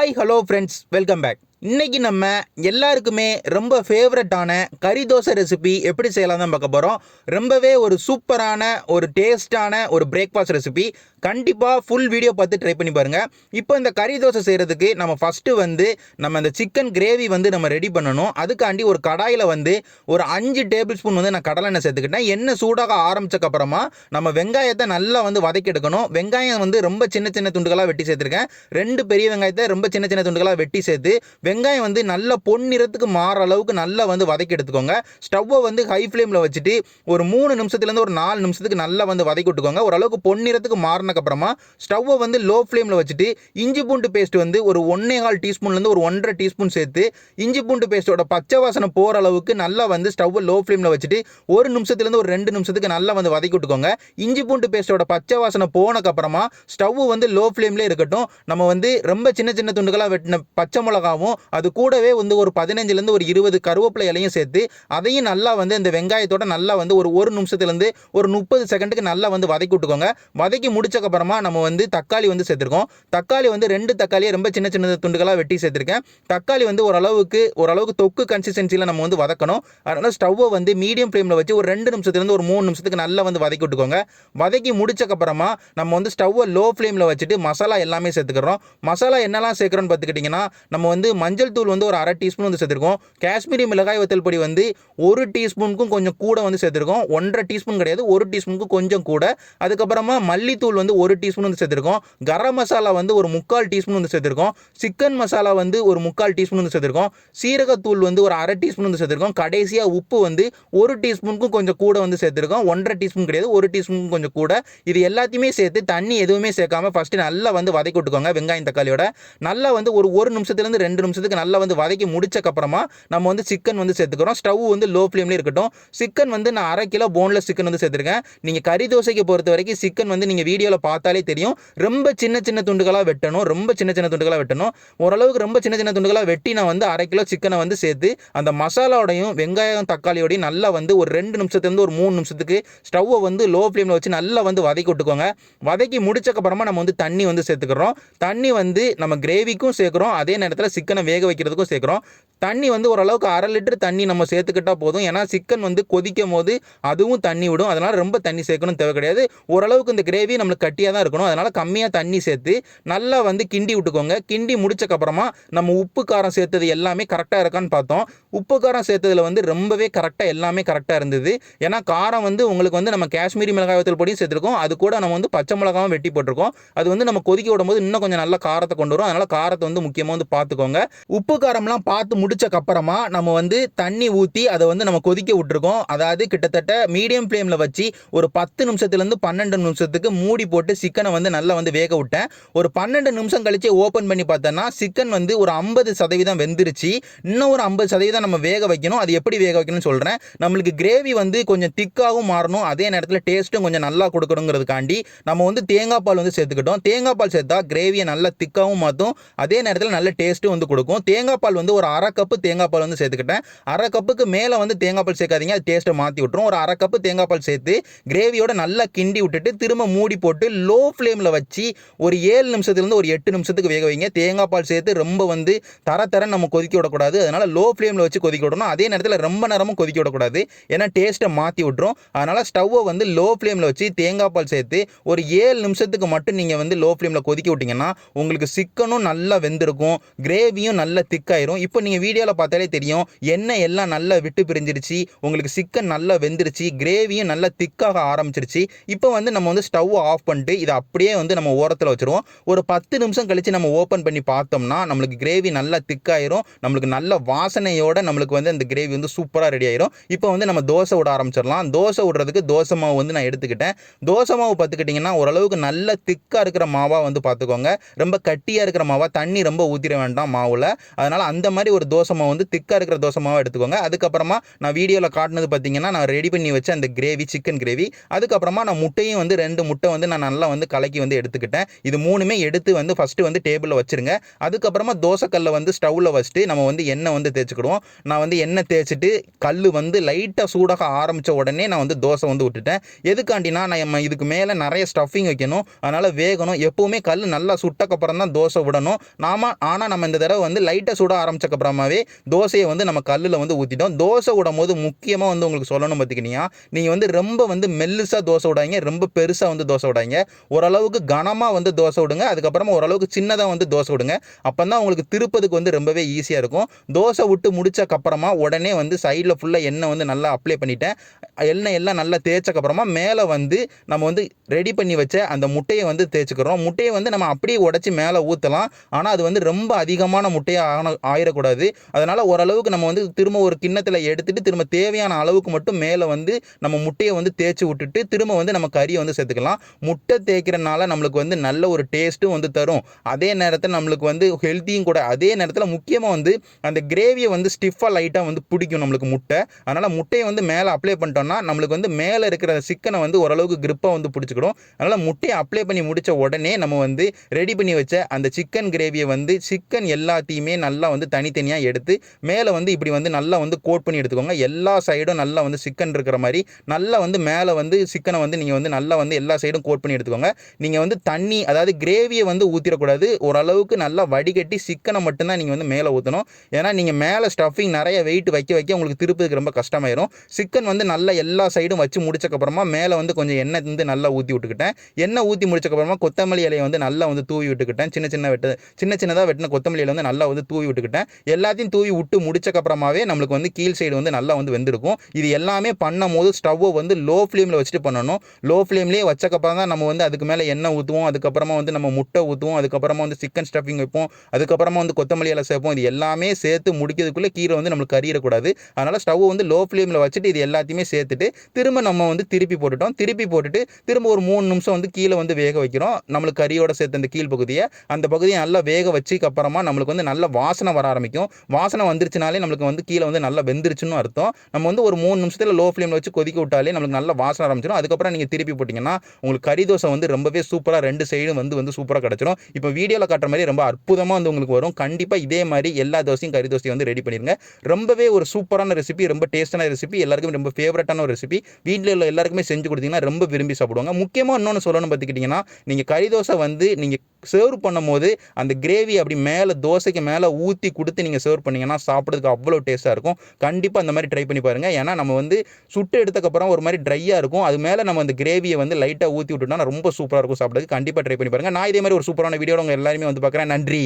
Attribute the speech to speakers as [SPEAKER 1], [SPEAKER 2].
[SPEAKER 1] Hi hello friends, welcome back. இன்னைக்கு நம்ம எல்லாருக்குமே ரொம்ப ஃபேவரட்டான கறி தோசை ரெசிபி எப்படி செய்யலாம் தான் பார்க்க போகிறோம். ரொம்பவே ஒரு சூப்பரான ஒரு டேஸ்டான ஒரு பிரேக்ஃபாஸ்ட் ரெசிபி. கண்டிப்பாக ஃபுல் வீடியோ பார்த்து ட்ரை பண்ணி பாருங்கள். இப்போ இந்த கறி தோசை செய்கிறதுக்கு நம்ம ஃபஸ்ட்டு நம்ம இந்த சிக்கன் கிரேவி நம்ம ரெடி பண்ணணும். அதுக்காண்டி ஒரு கடாயில் ஒரு 5 டேபிள் ஸ்பூன் நான் கடலை எண்ணெய் சேர்த்துக்கிட்டேன். எண்ணெய் சூடாக ஆரம்பிச்சக்கப்புறமா நம்ம வெங்காயத்தை நல்லா வதக்கி எடுக்கணும். வெங்காயம் ரொம்ப சின்ன சின்ன துண்டுகளாக வெட்டி சேர்த்துருக்கேன். 2 பெரிய வெங்காயத்தை ரொம்ப சின்ன சின்ன துண்டுகளாக வெட்டி சேர்த்து வெங்காயம் நல்ல பொன்னிறத்துக்கு மாற அளவுக்கு நல்லா வதக்கி எடுத்துக்கோங்க. ஸ்டவ்வை ஹை ஃப்ளேமில் வச்சுட்டு ஒரு 3 நிமிஷத்துலேருந்து ஒரு 4 நிமிஷத்துக்கு நல்லா வதக்கி விட்டுக்கோங்க. ஓரளவுக்கு பொன்னிறத்துக்கு மாறினக்கப்புறமா ஸ்டவ்வை லோ ஃப்ளேமில் வச்சுட்டு இஞ்சி பூண்டு பேஸ்ட் ஒரு 1.25 டீஸ்பூன்லேருந்து ஒரு 1.5 டீஸ்பூன் சேர்த்து இஞ்சி பூண்டு பேஸ்ட்டோட பச்சை வாசனை போகிற அளவுக்கு நல்லா ஸ்டவ்வை லோ ஃப்ளேமில் வச்சுட்டு 1 நிமிஷத்துலேருந்து ஒரு 2 நிமிஷத்துக்கு நல்லா வதக்கி விட்டுக்கோங்க. இஞ்சி பூண்டு பேஸ்ட்டோட பச்சை வாசனை போனக்கப்புறமா ஸ்டவ் லோ ஃப்ளேம்லேயே இருக்கட்டும். நம்ம ரொம்ப சின்ன சின்ன துண்டுகளாக வெட்டின பச்சை மிளகாவும் அது கூடவே ஒரு 15லேருந்து ஒரு 20 கருவேப்பிலை இலையும் சேர்த்து அதையும் நல்லா இந்த வெங்காயத்தோட நல்லா ஒரு நிமிஷத்துலேருந்து ஒரு 30 செகண்டுக்கு நல்லா வதக்கி விட்டுக்கோங்க. வதக்கி முடிச்சக்கப்புறமா நம்ம தக்காளி சேர்த்துருக்கோம். தக்காளி 2 தக்காளியை ரொம்ப சின்ன சின்ன துண்டுகளாக வெட்டி சேர்த்துருக்கேன். தக்காளி ஓரளவுக்கு தொக்கு கன்சிஸ்டன்சியில் நம்ம வதக்கணும். அதனால் ஸ்டவ்வை மீடியம் ஃப்ளேமில் வச்சு ஒரு 2 நிமிஷத்துலேருந்து ஒரு 3 நிமிஷத்துக்கு நல்லா வதக்கி விட்டுக்கோங்க. வதக்கி முடிச்சக்கப்புறமா நம்ம ஸ்டவ்வை லோ ஃப்ளேமில் வச்சுட்டு மசாலா எல்லாமே சேர்த்துக்கிறோம். மசாலா என்னெல்லாம் சேர்க்குறோன்னு பார்த்துக்கிட்டிங்கன்னா நம்ம மஞ்சள் தூள் ஒரு 1/2 டீஸ்பூன் சேர்த்துருக்கோம். காஷ்மீரி மிளகாய் வத்தல் பொடி 1 டீஸ்பூனுக்கும் கொஞ்சம் கூட சேர்த்துருக்கோம். 1.5 டீஸ்பூன் கிடையாது, 1 டீஸ்பூனுக்கும் கொஞ்சம் கூட. அதுக்கப்புறமா மல்லித்தூள் 1 டீஸ்பூன் சேர்த்துருக்கோம். கரம் மசாலா ஒரு 3/4 டீஸ்பூன் சேர்த்துருக்கோம். சிக்கன் மசாலா ஒரு 3/4 டீஸ்பூன் சேர்த்துருக்கோம். சீரகத்தூள் ஒரு 1/2 டீஸ்பூன் சேர்த்துருக்கோம். கடைசியாக உப்பு 1 டீஸ்பூனுக்கும் கொஞ்சம் கூட சேர்த்துருக்கோம். 1.5 டீஸ்பூன் கிடையாது, 1 டீஸ்பூனுக்கும் கொஞ்சம் கூட. இது எல்லாத்தையுமே சேர்த்து தண்ணி எதுவுமே சேர்க்காம ஃபஸ்ட்டு நல்லா வதக்கி விட்டுக்கோங்க. வெங்காயம் தக்காளியோட நல்லா ஒரு நிமிஷத்துலேருந்து 2 நிமிஷத்துக்கு நல்லா வதக்கி முடிச்சக்கப்புறமா நம்ம சிக்கன் சேர்த்துக்கிறோம். ஸ்டவ் லோ ஃப்ளேம்லேயே இருக்கட்டும். சிக்கன் நான் 1/2 கிலோ போன்லெஸ் சிக்கன் சேர்த்துருக்கேன். நீங்கள் கறி தோசைக்கு பொறுத்த வரைக்கும் சிக்கன் நீங்கள் வீடியோவில் பார்த்தாலே தெரியும். ரொம்ப சின்ன சின்ன துண்டுகளாக வெட்டணும். ரொம்ப சின்ன சின்ன துண்டுகளாக வெட்டணும். ஓரளவுக்கு ரொம்ப சின்ன சின்ன துண்டுகளாக வெட்டி நான் 1/2 கிலோ சிக்கனை சேர்த்து அந்த மசாலாவோடையும் வெங்காயம் தக்காளியோடையும் நல்லா ஒரு 2 நிமிஷத்துலேருந்து ஒரு 3 நிமிஷத்துக்கு ஸ்டவ்வை லோ ஃப்ளேமில் வச்சு நல்லா வதக்கி விட்டுக்கோங்க. வதக்கி முடிச்சக்கப்புறமா நம்ம தண்ணி சேர்த்துக்கிறோம். தண்ணி நம்ம கிரேவிக்கும் சேர்க்குறோம், அதே நேரத்தில் சிக்கனை வேக வைக்கிறதுக்கும் சேர்க்குறோம். தண்ணி ஓரளவுக்கு 1/2 லிட்டர் தண்ணி நம்ம சேர்த்துக்கிட்டா போதும். ஏன்னா சிக்கன் கொதிக்கும் போது அதுவும் தண்ணி விடும். அதனால் ரொம்ப தண்ணி சேர்க்கணும் தேவை கிடையாது. ஓரளவுக்கு இந்த கிரேவி நம்மளுக்கு கட்டியாக தான் இருக்கணும். அதனால் கம்மியாக தண்ணி சேர்த்து நல்லா கிண்டி விட்டுக்கோங்க. கிண்டி முடிச்சக்கப்புறமா நம்ம உப்பு காரம் சேர்த்தது எல்லாமே கரெக்டாக இருக்கான்னு பார்த்தோம். உப்பு காரம் சேர்த்ததில் ரொம்பவே கரெக்டாக எல்லாமே கரெக்டாக இருந்தது. ஏன்னா காரம் உங்களுக்கு நம்ம காஷ்மீரி மிளகாய் வத்தல் பொடியும் சேர்த்துருக்கோம். அது கூட நம்ம பச்சை மிளகாவும் வெட்டி போட்டிருக்கோம். அது நம்ம கொதிக்க விடும்போது இன்னும் கொஞ்சம் நல்ல காரத்தை கொண்டு வரும். அதனால் காரத்தை முக்கியமாக பார்த்துக்கோங்க. உப்பு காரம்லாம் பார்த்து முடிச்சக்கப்புறமா நம்ம தண்ணி ஊற்றி அதை நம்ம கொதிக்க விட்டுருக்கோம். அதாவது கிட்டத்தட்ட மீடியம் ஃப்ளேமில் வச்சு ஒரு 10 நிமிஷத்துலேருந்து 12 நிமிஷத்துக்கு மூடி போட்டு சிக்கனை நல்லா வேக விட்டேன். ஒரு 12 நிமிஷம் கழிச்சு ஓப்பன் பண்ணி பார்த்தோன்னா சிக்கன் ஒரு 50% வெந்துருச்சு. இன்னும் ஒரு 50% நம்ம வேக வைக்கணும். அது எப்படி வேக வைக்கணும்னு சொல்கிறேன். நம்மளுக்கு கிரேவி கொஞ்சம் திக்காகவும் மாறணும், அதே நேரத்தில் டேஸ்ட்டும் கொஞ்சம் நல்லா கொடுக்கணுங்கிறதுக்காண்டி நம்ம தேங்காய் பால் சேர்த்துக்கிட்டோம். தேங்காய் பால் சேர்த்தா கிரேவியை நல்லா திக்காகவும் மாற்றும், அதே நேரத்தில் நல்ல டேஸ்ட்டும் கொடுக்கும். தேங்காய் பால் ஒரு 1/2 கப்பு தேங்காய் பால் சேர்த்துக்கிட்டேன். 1/2 கப்புக்கு மேலே தேங்காய் பால் சேர்க்காதீங்க, அது டேஸ்ட்டை மாற்றி விட்டுரும். ஒரு 1/2 கப்பு தேங்காய் பால் சேர்த்து கிரேவியோட நல்லா கிண்டி விட்டுட்டு திரும்ப மூடி போட்டு லோ ஃப்ளேமில் வச்சு ஒரு 7 நிமிஷத்துலேருந்து ஒரு 8 நிமிஷத்துக்கு வேக வைங்க. தேங்காய் பால் சேர்த்து ரொம்ப தர நம்ம கொதிக்க விடக்கூடாது. அதனால் லோ ஃப்ளேமில் வச்சு கொதிக்க விடணும். அதே நேரத்தில் ரொம்ப நேரமும் கொதிக்க விடக்கூடாது, ஏன்னா டேஸ்ட்டை மாற்றி விட்டுரும். அதனால் ஸ்டவ்வை லோ ஃப்ளேமில் வச்சு தேங்காய் பால் சேர்த்து ஒரு 7 நிமிஷத்துக்கு மட்டும் நீங்கள் லோ ஃப்ளேமில் கொதிக்க விட்டிங்கன்னா உங்களுக்கு சிக்கனும் நல்லா வெந்திருக்கும், கிரேவியும் நல்லா திக்காயிரும். இப்போ நீங்கள் வீடியோவில் பார்த்தாலே தெரியும், எண்ணெய் எல்லாம் நல்லா விட்டு பிரிஞ்சிருச்சு, உங்களுக்கு சிக்கன் நல்லா வெந்துருச்சு, கிரேவியும் நல்லா திக்காக ஆரம்பிச்சிருச்சு. இப்போ நம்ம ஸ்டவ்வை ஆஃப் பண்ணிட்டு இதை அப்படியே நம்ம ஓரத்தில் வச்சுருவோம். ஒரு 10 நிமிஷம் கழித்து நம்ம ஓப்பன் பண்ணி பார்த்தோம்னா நம்மளுக்கு கிரேவி நல்லா திக்காயிரும். நம்மளுக்கு நல்ல வாசனையோட நம்மளுக்கு அந்த கிரேவி சூப்பராக ரெடி ஆயிரும். இப்போ நம்ம தோசை விட ஆரம்பிச்சிடலாம். தோசை விடுறதுக்கு தோசை மாவு நான் எடுத்துக்கிட்டேன். தோசை மாவு பார்த்துக்கிட்டிங்கன்னா ஓரளவுக்கு நல்ல திக்காக இருக்கிற மாவாக பார்த்துக்கோங்க. ரொம்ப கட்டியாக இருக்கிற மாவாக, தண்ணி ரொம்ப ஊற்றிட வேண்டாம் மாவில். போல். அதனால் அந்த மாதிரி ஒரு தோசை மாவு வந்து திக்காக இருக்கிற தோசை மாவை எடுத்துக்கோங்க. அதுக்கப்புறமா நான் வீடியோவில் காட்டினது பார்த்தீங்கன்னா நான் ரெடி பண்ணி வச்ச அந்த கிரேவி, சிக்கன் கிரேவி. அதுக்கப்புறமா நான் முட்டையும் வந்து 2 முட்டை வந்து நான் நல்லா வந்து கலக்கி வந்து எடுத்துக்கிட்டேன். இது 3மே எடுத்து வந்து ஃபஸ்ட்டு வந்து டேபிளில் வச்சுருங்க. அதுக்கப்புறமா தோசைக்கல்லை வந்து ஸ்டவ்வில் வச்சுட்டு நம்ம வந்து எண்ணெய் வந்து தேய்ச்சிக்கிடுவோம். நான் வந்து எண்ணெய் தேய்ச்சிட்டு கல் வந்து லைட்டாக சூடாக ஆரம்பித்த உடனே நான் வந்து தோசை வந்து விட்டுட்டேன். எதுக்காண்டினா நம்ம இதுக்கு மேலே நிறைய ஸ்டஃபிங் வைக்கணும், அதனால் வேகணும். எப்போவுமே கல் நல்லா சுட்டக்கப்புறம் தான் தோசை விடணும். ஆனால் நம்ம இந்த தடவை வந்து லைட்டாக சுட ஆரம்பிச்சக்கப்புறமாவே தோசையை வந்து நம்ம கல்லில் வந்து ஊற்றிட்டோம். தோசை விடும் போது முக்கியமாக வந்து உங்களுக்கு சொல்லணும் பார்த்திங்கன்னா, நீங்கள் வந்து ரொம்ப வந்து மெல்லுசாக தோசை விடாதீங்க, ரொம்ப பெருசாக வந்து தோசை விடாதீங்க. ஓரளவுக்கு கனமாக வந்து தோசை விடுங்க. அதுக்கப்புறமா ஓரளவுக்கு சின்னதாக வந்து தோசை விடுங்க. அப்போ தான் உங்களுக்கு திருப்பதுக்கு வந்து ரொம்பவே ஈஸியாக இருக்கும். தோசை விட்டு முடிச்சக்கப்புறமா உடனே வந்து சைடில் ஃபுல்லாக எண்ணெய் வந்து நல்லா அப்ளை பண்ணிட்டேன். எண்ணெய் எல்லாம் நல்லா தேய்ச்சக்கப்புறமா மேலே வந்து நம்ம வந்து ரெடி பண்ணி வச்ச அந்த முட்டையை வந்து தேய்ச்சிக்கிறோம். முட்டையை வந்து நம்ம அப்படியே உடச்சி மேலே ஊற்றலாம். ஆனால் அது வந்து ரொம்ப அதிகமான முட்டையாக ஆயிடக்கூடாது. அதனால் ஓரளவுக்கு நம்ம வந்து திரும்ப ஒரு கிண்ணத்தில் எடுத்துகிட்டு திரும்ப தேவையான அளவுக்கு மட்டும் மேலே வந்து நம்ம முட்டையை வந்து தேய்ச்சி விட்டுட்டு திரும்ப வந்து நம்ம கறியை வந்து சேர்த்துக்கலாம். முட்டை தேய்க்கிறனால நம்மளுக்கு வந்து நல்ல ஒரு டேஸ்ட்டும் வந்து தரும். அதே நேரத்தில் நம்மளுக்கு வந்து ஹெல்த்தியும் கூட. அதே நேரத்தில் முக்கியமாக வந்து அந்த கிரேவியை வந்து ஸ்டிஃபாக லைட்டாக வந்து பிடிக்கும் நம்மளுக்கு முட்டை. அதனால் முட்டையை வந்து மேலே அப்ளை பண்ணிட்டோம்னா நம்மளுக்கு வந்து மேலே இருக்கிற சிக்கனை வந்து ஓரளவுக்கு கிரிப்பாக வந்து பிடிச்சிக்கிடும். அதனால் முட்டையை அப்ளை பண்ணி முடித்த உடனே நம்ம வந்து ரெடி பண்ணி வச்ச அந்த சிக்கன் கிரேவியை வந்து சிக்கன் எல்லாத்தையுமே நல்லா வந்து தனித்தனியாக எடுத்து மேலே வந்து இப்படி வந்து நல்லா வந்து கோட் பண்ணி எடுத்துக்கோங்க. எல்லா சைடும் நல்லா வந்து சிக்கன் இருக்கிற மாதிரி நல்லா வந்து மேலே வந்து சிக்கனை வந்து நீங்கள் வந்து நல்லா வந்து எல்லா சைடும் கோட் பண்ணி எடுத்துக்கோங்க. நீங்கள் வந்து தண்ணி, அதாவது கிரேவியை வந்து ஊற்றிடக்கூடாது. ஓரளவுக்கு நல்லா வடிகட்டி சிக்கனை மட்டும்தான் நீங்கள் வந்து மேலே ஊற்றணும். ஏன்னா நீங்கள் மேலே ஸ்டஃபிங் நிறைய வெயிட் வைக்க உங்களுக்கு திருப்பதுக்கு ரொம்ப கஷ்டமாயிரும். சிக்கன் வந்து நல்லா எல்லா சைடும் வச்சு முடிச்சக்கப்புறமா மேலே வந்து கொஞ்சம் எண்ணெய் வந்து நல்லா ஊற்றி விட்டுக்கிட்டேன். எண்ணெய் ஊற்றி முடிச்சக்கப்புறமா கொத்தமல்லி இலையை வந்து நல்லா வந்து தூவி விட்டுக்கிட்டேன். சின்னதாக வெட்டின கொத்தமல்லி இலை வந்து நல்லா வந்து தூவி விட்டுக்கிட்டேன். எல்லாத்தையும் தூவி விட்டு முடிச்சக்கப்புறமாவே நம்மளுக்கு வந்து கீழ் சைடு வந்து நல்லா வந்து வெந்திருக்கும். இது எல்லாமே பண்ணும் போது ஸ்டவ்வை வந்து லோ ஃப்ளேமில் வச்சுட்டு பண்ணணும். லோ ஃப்ளேம்லேயே வச்சக்கப்புறம் தான் நம்ம வந்து அதுக்கு மேலே எண்ணெய் ஊற்றுவோம். அதுக்கப்புறமா வந்து நம்ம முட்டை ஊற்றுவோம். அதுக்கப்புறமா வந்து சிக்கன் ஸ்டஃபிங் வைப்போம். அதுக்கப்புறமா வந்து கொத்தமல்லி இலை சேர்ப்போம். இது எல்லாமே சேர்த்து முடிக்கிறதுக்குள்ளே கீரை வந்து நம்மளுக்கு கறியிடக்கூடாது. அதனால் ஸ்டவ் வந்து லோ ஃப்ளேமில் வச்சுட்டு இது எல்லாத்தையுமே சேர்த்துட்டு திரும்ப நம்ம வந்து திருப்பி போட்டுட்டு திரும்ப ஒரு 3 நிமிஷம் வந்து கீழே வந்து வேக வைக்கிறோம். நம்மளுக்கு கறியோட சேர்த்து அந்த கீழ் பகுதியை நல்லா வேக வச்சதுக்கப்புறமா நம்மளுக்கு வந்து நல்ல வாசனை வர ஆரம்பிக்கும். வாசனை வந்துருச்சுனாலே நம்மளுக்கு வந்து கீழே வந்து நல்லா வெந்துருச்சுன்னு அர்த்தம். நம்ம வந்து ஒரு 3 நிமிஷத்தில் லோ ஃப்ளேமில் வச்சு கொதிக்க விட்டாலே நம்மளுக்கு நல்ல வாசனை ஆரம்பிச்சிடும். அதுக்கப்புறம் நீங்கள் திருப்பி போட்டிங்கன்னா உங்களுக்கு கறி தோசை வந்து ரொம்பவே சூப்பராக 2 சைடும் வந்து சூப்பராக கிடச்சிடும். இப்போ வீடியோவில் காட்டுற மாதிரி ரொம்ப அற்புதமாக வந்து உங்களுக்கு வரும். கண்டிப்பாக இதே மாதிரி எல்லா தோசையும் கறி தோசையும் வந்து ரெடி பண்ணிடுங்க. ரொம்பவே ஒரு சூப்பரான ரெசிபி, ரொம்ப டேஸ்டான ரெசிபி, எல்லாருக்குமே ரொம்ப ஃபேவரட்டான ஒரு ரெசிபி. வீட்டில் உள்ள எல்லாருக்குமே செஞ்சு கொடுத்தீங்கன்னா ரொம்ப விரும்பி சாப்பிடுவாங்க. முக்கியமாக இன்னொன்று சொல்லணும் பார்த்துக்கிட்டிங்கன்னா, நீங்கள் கறி தோசை வந்து நீங்கள் சர்வ் பண்ணும்போது அந்த கிரேவி அப்படி மேலே தோசைக்கு மேலே ஊற்றி கொடுத்து நீங்கள் சர்வ் பண்ணிங்கன்னா சாப்பிட்றதுக்கு அவ்வளோ டேஸ்ட்டாக இருக்கும். கண்டிப்பாக அந்த மாதிரி ட்ரை பண்ணி பாருங்கள். ஏன்னா நம்ம வந்து சுட்டு எடுத்ததுக்கப்புறம் ஒரு மாதிரி ட்ரையாக இருக்கும். அது மேலே நம்ம அந்த கிரேவியை வந்து லைட்டாக ஊற்றி விட்டுட்டோம்னா ரொம்ப சூப்பராக இருக்கும் சாப்பிட்றதுக்கு. கண்டிப்பாக ட்ரை பண்ணி பாருங்கள். நான் இதே மாதிரி ஒரு சூப்பரான வீடியோவில் உங்கள் எல்லாருமே வந்து பார்க்குறேன். நன்றி.